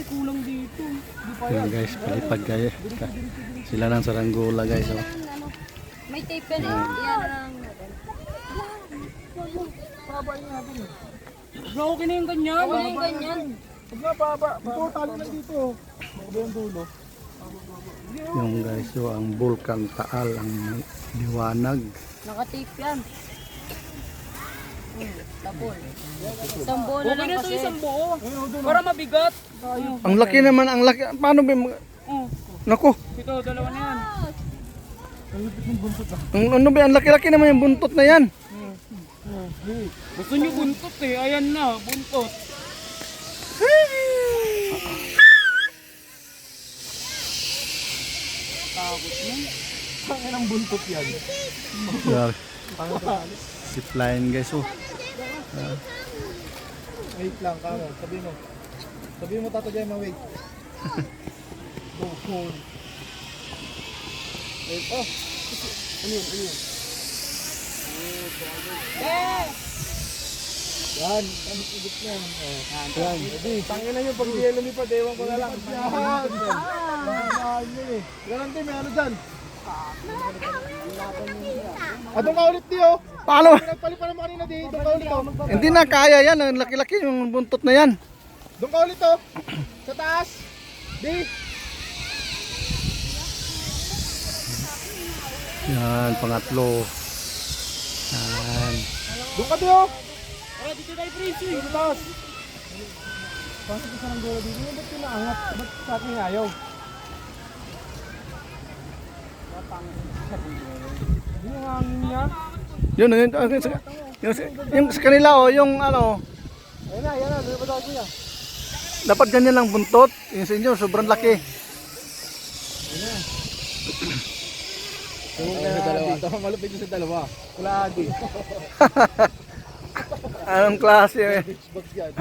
kulang dito. Yan guys, palipad kayo. Sila ng saranggola guys. Oh. May tape yan eh. Yan lang. Pabain natin eh. Bro, okay na yung ganyan. Okay na yung ganyan. Huwag na, baba. Ito, tali lang dito. Baba yung dulo. Yung guys, so, ang Bulkan Taal, ang liwanag. Naka-tape yan. Tapol. Isang buo na Okay lang na ito kasi. isang buo. Para mabigat. Ang laki naman, ang laki. Paano ba? Oh, Naku, ito, dalawa na yan. ano ba? Ang laki-laki naman yung buntot na yan. Gusto nyo buntot eh. Ayan na, buntot. Takot na. Tangin ang buntot yan. Yeah. Zip line guys. Oh. Wait lang, kamo. Sabi mo. Sabi mo, Tata Jema, wait. Oh. Wait, oh. Ano yun? Yan, ang igit niyan. Yan. Tangin na yun, pag di yan lumipad, ewan ko na lang. Yan. Garanti, may ano dyan. Atong kaulit di oh. Paano? Nagpalit pa naman kanina di. Doon kaulit oh. Hindi na kaya yan. Ang laki-laki yung buntot na yan. Doon kaulit oh. Sa taas. Di. Yan, pangatlo. Yan. Doon ka di oh. Tara, dito tayo Prince. Sa taas. Bakit isa ng gola dito? Ba't kinaangat? Ba't sa akin ayaw? Yung hangin niya. Yun, yung sa kanila oh, yung ano, Ayan na. Lumipad ako kuya. dapat ganyan lang buntot. Yung sa inyo, sobrang laki. Ito malupit yung sa dalawa. Kulagi. Anong klase eh? Xbox yan.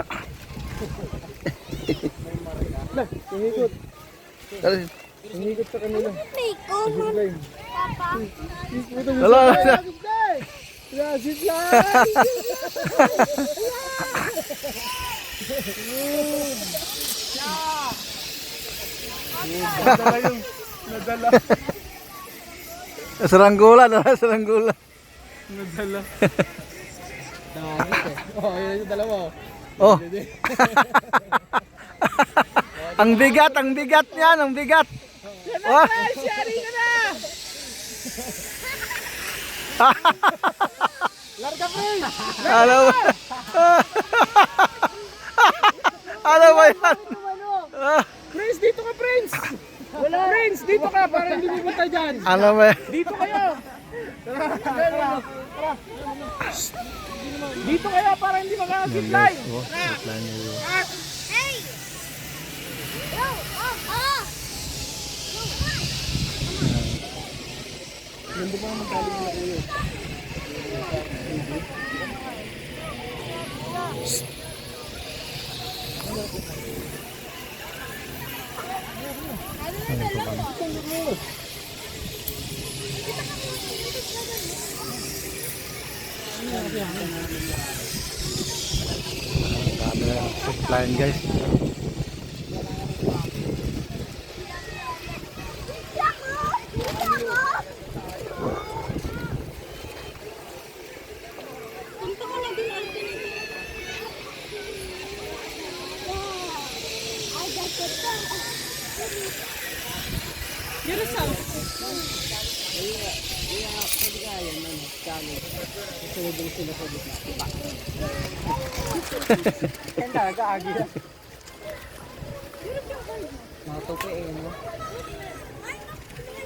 Tumikot. Tumikot sa kanila. Papa. Wala. Yeah, zipline! Nadala. Saranggola, saranggola. Nadala. Dami eh. Oh, yun yung dalawa. Oh. Ang bigat niyan, ang bigat. Oh. Shari ka na! Larga Prince! Ano ba? Ano ba yan? Prince, dito ka Prince! Wala. Prince, dito ka para hindi pumunta dyan. Ano ba yan? Dito kayo! Tara. Dito kaya para hindi makakasipline. Oh, zipline niya yun. Hey! Yo! Oh! Ganda pa naman galing na kuya. Camera, zipline guys. Punta ka lang din natin. Ay, dapat ka. Jerusalem. Kaya nag-aagi na.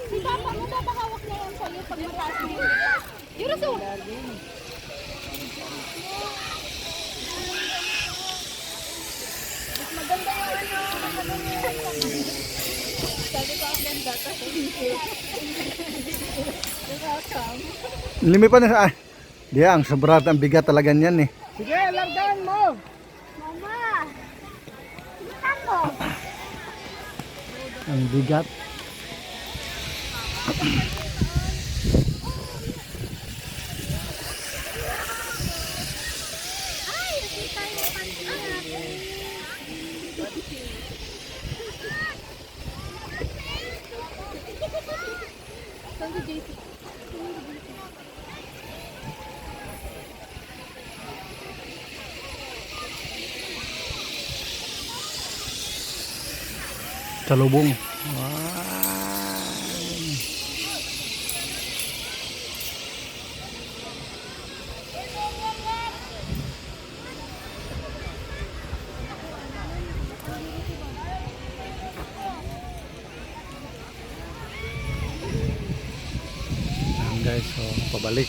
Si Papa mo, papahawak na yan sa'yo pag mataas mo. Jerusalem. Mas maganda yung sabi ko ang ganda kasi Lumipad na sa... Di, ang sobrang ang bigat talaga niyan eh. Sige, largaan mo! Mama! Ako! Ang bigat. Ay! Nakita yung pansin natin. Salubong. Wow. Ayan guys, so pabalik.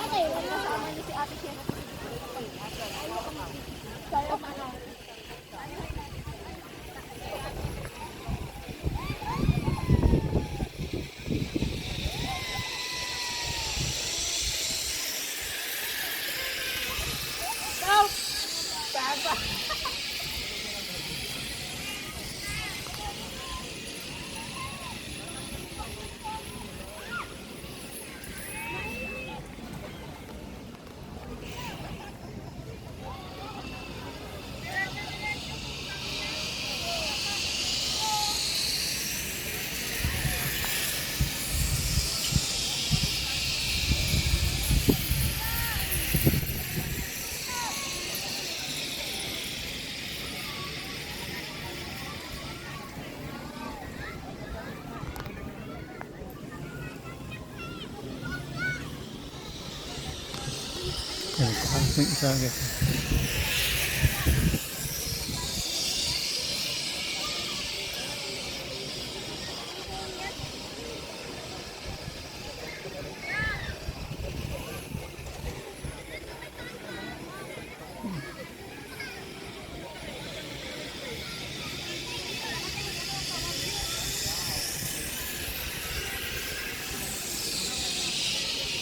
Okay, wala kasama niyo si Ate Shena. Kaya mana. Ayan, taas ng isa guys.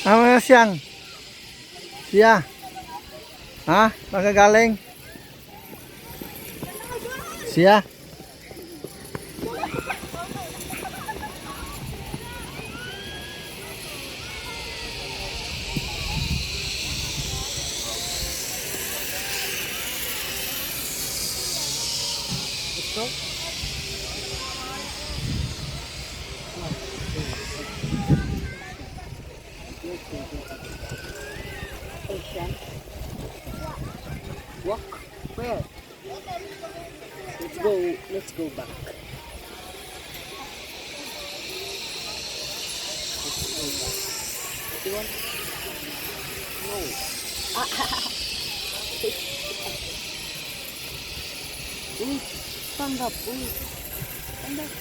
Ano siyang? Siya. Ha? Nakagaling? Siya? Walk? Where? Let's go back. You want? No. Stand up, stand up.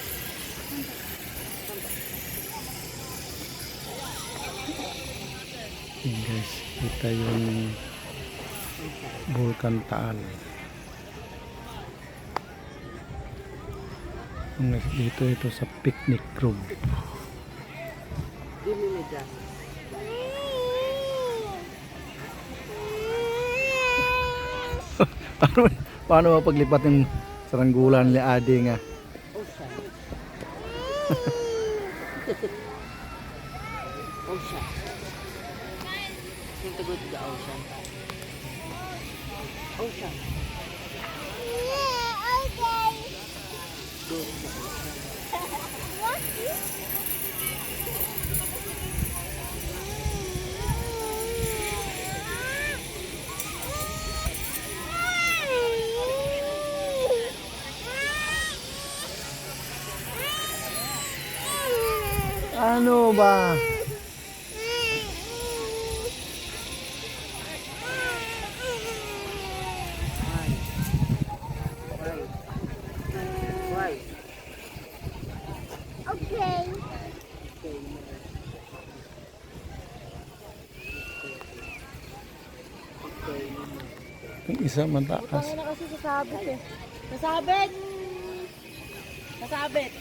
Ayan guys, kita yung Bulkan Taal. Dito ito sa picnic room. Give me my jacket. Paano mapaglipat yung saranggulan ni Adi nga? Ocean. Ocean. Think to go to the ocean. Ocean. Go to the ocean. Ano ba? Why? Okay. Yung isa mataas. Butangin na kasi sasabit eh. Sasabit! Sasabit!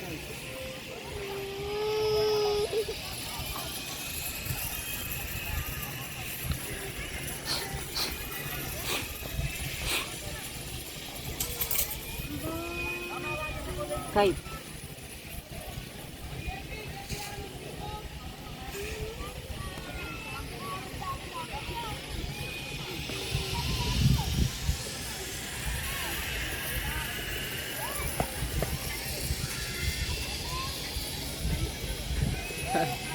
Kite. yan.